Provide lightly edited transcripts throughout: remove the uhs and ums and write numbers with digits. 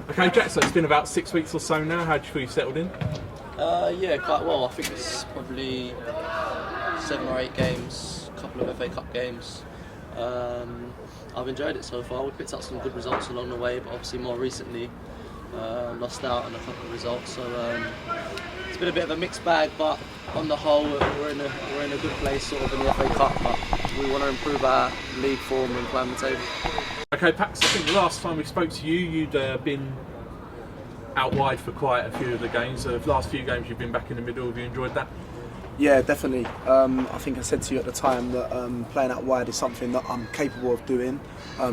Okay, Jack, so it's been about 6 weeks or so now. How do you feel you've settled in? Yeah, quite well. I think it's probably 7 or 8 games, a couple of FA Cup games. I've enjoyed it so far. We picked up some good results along the way, but obviously more recently lost out on a couple of results. So it's been a bit of a mixed bag, but on the whole, we're in a good place sort of in the FA Cup. But we want to improve our league form and climb the table. Okay, Pax, I think the last time we spoke to you, you'd been out wide for quite a few of the games. The last few games you've been back in the middle. Have you enjoyed that? Yeah, definitely. I think I said to you at the time that playing out wide is something that I'm capable of doing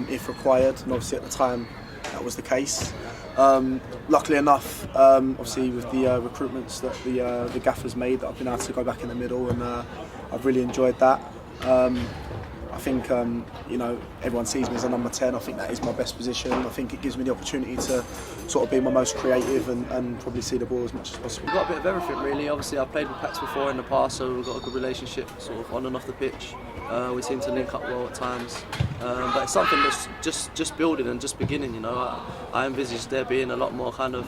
if required, and obviously at the time that was the case. Luckily enough, obviously with the recruitments that the gaffer's made, that I've been able to go back in the middle, and I've really enjoyed that. I think everyone sees me as a number 10. I think that is my best position. I think it gives me the opportunity to sort of be my most creative and probably see the ball as much as possible. We've got a bit of everything really. Obviously I've played with Pax before in the past, so we've got a good relationship sort of on and off the pitch. We seem to link up well at times, but it's something that's just building and just beginning. I envisage there being a lot more kind of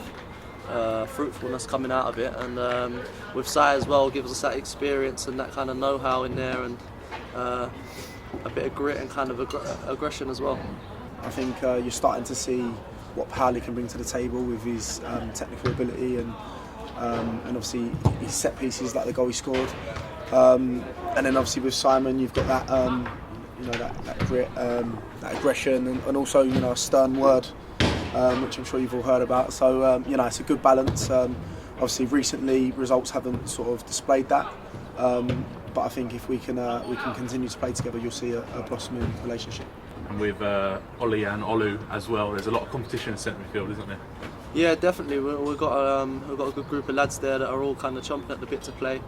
fruitfulness coming out of it, and with Sai as well gives us that experience and that kind of know-how in there, and a bit of grit and kind of aggression as well. I think you're starting to see what Powell can bring to the table with his technical ability and obviously his set pieces like the goal he scored. And then obviously with Simon, you've got that that grit, that aggression, and also a stern word, which I'm sure you've all heard about. So it's a good balance. Obviously recently results haven't sort of displayed that. But I think if we can continue to play together, you'll see a blossoming relationship. And with Ollie and Olu as well, there's a lot of competition in centre midfield, isn't there? Yeah, definitely. We've got a good group of lads there that are all kind of chomping at the bit to play.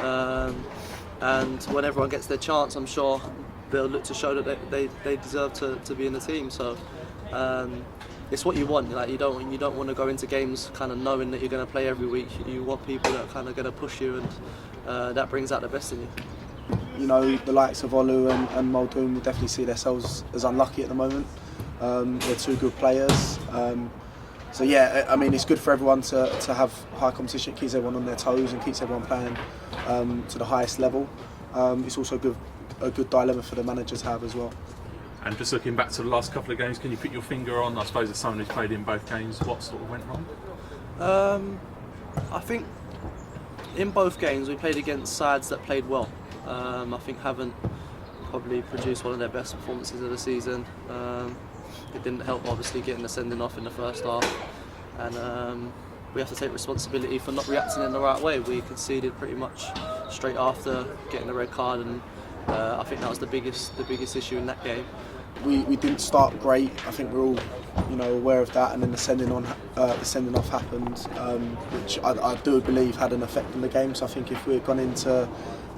And when everyone gets their chance, I'm sure they'll look to show that they deserve to be in the team. So it's what you want. Like you don't want to go into games kind of knowing that you're going to play every week. You want people that are kind of going to push you, and that brings out the best in you. The likes of Olu and Muldoon will definitely see themselves as unlucky at the moment. They're two good players. So yeah, I mean it's good for everyone to have high competition. It keeps everyone on their toes and keeps everyone playing to the highest level. It's also a good dilemma for the manager to have as well. And just looking back to the last couple of games, can you put your finger on, I suppose, as someone who's played in both games, what sort of went wrong? I think in both games we played against sides that played well. I think haven't probably produced one of their best performances of the season. It didn't help obviously getting the sending off in the first half, and we have to take responsibility for not reacting in the right way. We conceded pretty much straight after getting the red card, and I think that was the biggest issue in that game. We didn't start great. I think we're all aware of that, and then the sending off happened, which I do believe had an effect on the game. So I think if we had gone into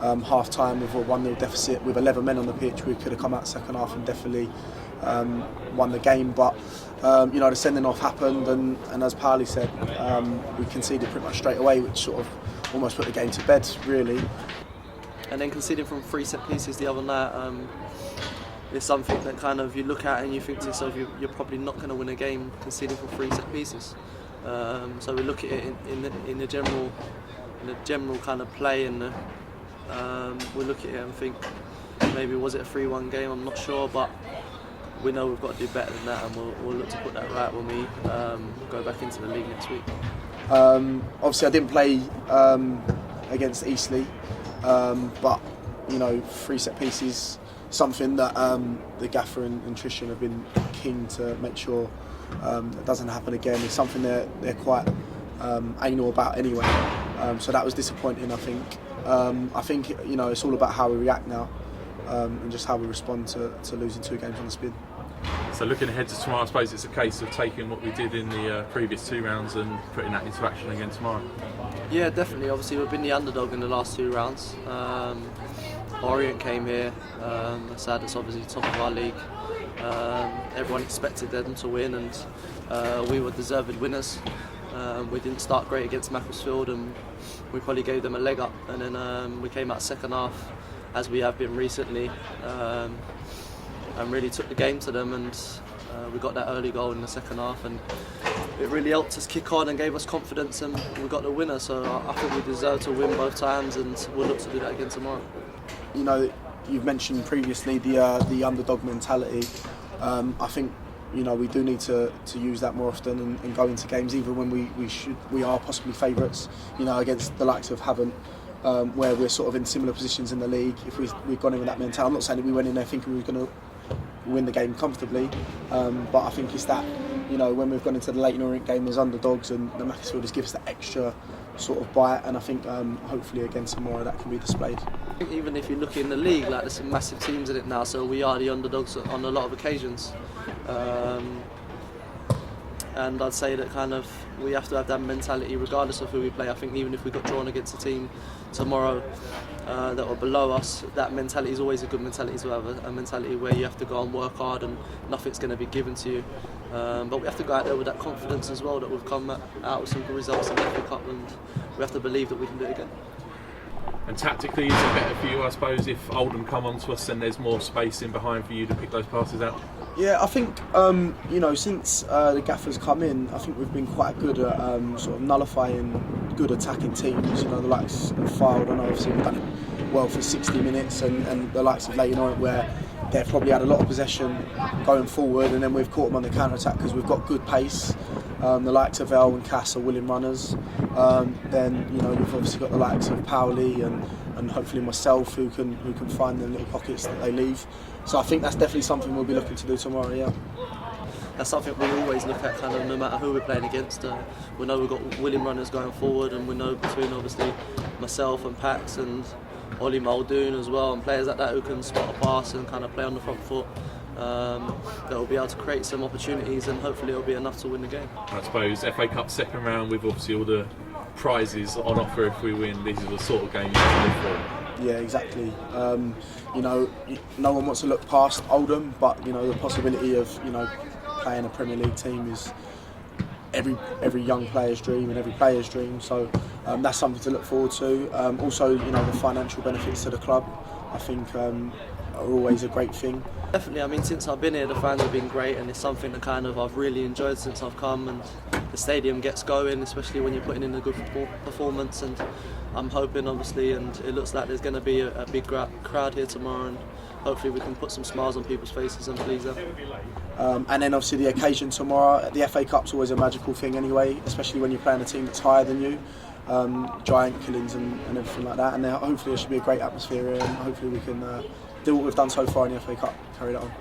half time with a 1-0 deficit with 11 men on the pitch, we could have come out second half and definitely won the game. But the sending off happened, and as Powell said, we conceded pretty much straight away, which sort of almost put the game to bed really. And then conceding from 3 set pieces the other night is something that kind of you look at and you think to yourself, you're probably not going to win a game conceding from 3 set pieces. So we look at it in the general kind of play, and we look at it and think maybe was it a 3-1 game? I'm not sure, but we know we've got to do better than that, and we'll look to put that right when we go back into the league next week. Obviously, I didn't play against Eastleigh, but 3 set pieces, something that the gaffer and Trishan have been keen to make sure that doesn't happen again. It's something they're quite anal about anyway. So that was disappointing, I think. I think it's all about how we react now, and just how we respond to losing 2 games on the spin. So looking ahead to tomorrow, I suppose it's a case of taking what we did in the previous 2 rounds and putting that into action again tomorrow. Yeah, definitely. Obviously, we've been the underdog in the last 2 rounds. Orient came here, sad it's obviously top of our league. Everyone expected them to win, and we were deserved winners. We didn't start great against Macclesfield, and we probably gave them a leg up, and then we came out second half, as we have been recently, and really took the game to them, and We got that early goal in the second half, and it really helped us kick on and gave us confidence, and we got the winner. So I think we deserve to win both times, and we'll look to do that again tomorrow. You know, you've mentioned previously the underdog mentality. I think, you know, we do need to use that more often and go into games even when we are possibly favourites. You know, against the likes of Havant, where we're sort of in similar positions in the league. If we've gone in with that mentality, I'm not saying that we went in there thinking we were going to win the game comfortably, but I think it's that, you know, when we've gone into the Leyton Orient game as underdogs, and the Macclesfielders give us that extra sort of bite, and I think hopefully again tomorrow that can be displayed. I think even if you look in the league, like, there's some massive teams in it now, so we are the underdogs on a lot of occasions. And I'd say that kind of we have to have that mentality regardless of who we play. I think even if we got drawn against a team tomorrow that are below us, that mentality is always a good mentality to have, a mentality where you have to go and work hard and nothing's going to be given to you. But we have to go out there with that confidence as well, that we've come out with some good results in the FA Cup, and we have to believe that we can do it again. And tactically, is it better for you, I suppose, if Oldham come onto us and there's more space in behind for you to pick those passes out? Yeah, I think, you know, since the Gaffer's come in, I think we've been quite good at sort of nullifying good attacking teams. You know, the likes of Fylde, I know obviously we've done it well for 60 minutes, and the likes of Leyton Orient, where they've probably had a lot of possession going forward, and then we've caught them on the counter-attack because we've got good pace. The likes of El and Cass are willing runners. Then, you know, we've obviously got the likes of Powley and hopefully myself who can find the little pockets that they leave. So I think that's definitely something we'll be looking to do tomorrow, yeah. That's something we always look at, kind of no matter who we're playing against. We know we've got willing runners going forward, and we know between obviously myself and Pax and Ollie Muldoon as well, and players like that who can spot a pass and kind of play on the front foot, that will be able to create some opportunities, and hopefully it'll be enough to win the game. I suppose FA Cup second round, with obviously all the prizes on offer if we win, these are the sort of games you can live for. Yeah, exactly. You know, no one wants to look past Oldham, but you know, the possibility of, you know, playing a Premier League team is every young player's dream and every player's dream. So that's something to look forward to. Also, you know, the financial benefits to the club, I think, are always a great thing. Definitely. I mean, since I've been here, the fans have been great, and it's something that kind of I've really enjoyed since I've come. And the stadium gets going, especially when you're putting in a good performance. And I'm hoping, obviously, and it looks like there's going to be a big crowd here tomorrow, and hopefully we can put some smiles on people's faces and please them. And then obviously the occasion tomorrow, the FA Cup's always a magical thing anyway, especially when you're playing a team that's higher than you, giant killings and everything like that. And hopefully there should be a great atmosphere here, and hopefully we can do what we've done so far in the FA Cup, carry that on.